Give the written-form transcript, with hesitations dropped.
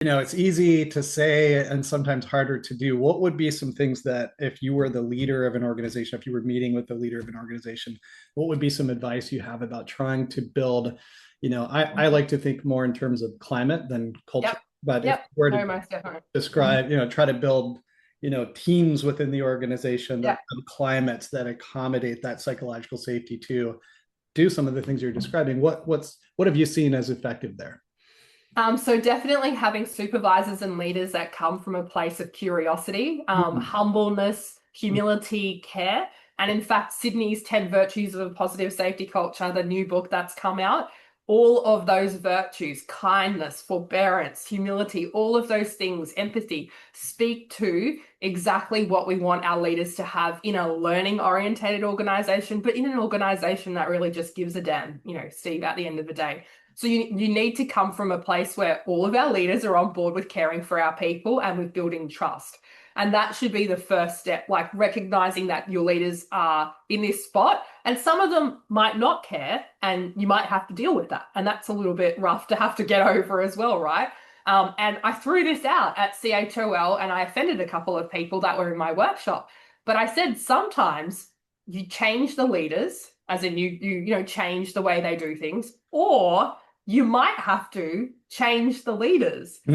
It's easy to say and sometimes harder to do. What would be some things that if you were the leader of an organization, if you were meeting with the leader of an organization, what would be some advice you have about trying to build, I like to think more in terms of climate than culture, Yep. but if Yep. you were to No, most definitely. describe, try to build, teams within the organization that Yeah. have climates that accommodate that psychological safety to do some of the things you're describing, what have you seen as effective there? So definitely having supervisors and leaders that come from a place of curiosity, Mhm. humbleness, humility, care. And in fact, Sydney's 10 Virtues of a Positive Safety Culture, the new book that's come out, all of those virtues, kindness, forbearance, humility, all of those things, empathy, speak to exactly what we want our leaders to have in a learning orientated organization, but in an organization that really just gives a damn, Steve, at the end of the day. So you need to come from a place where all of our leaders are on board with caring for our people and with building trust. And that should be the first step, like recognizing that your leaders are in this spot and some of them might not care and you might have to deal with that. And that's a little bit rough to have to get over as well, right? And I threw this out at CHOL and I offended a couple of people that were in my workshop. But I said sometimes you change the leaders, as in you change the way they do things, or you might have to change the leaders.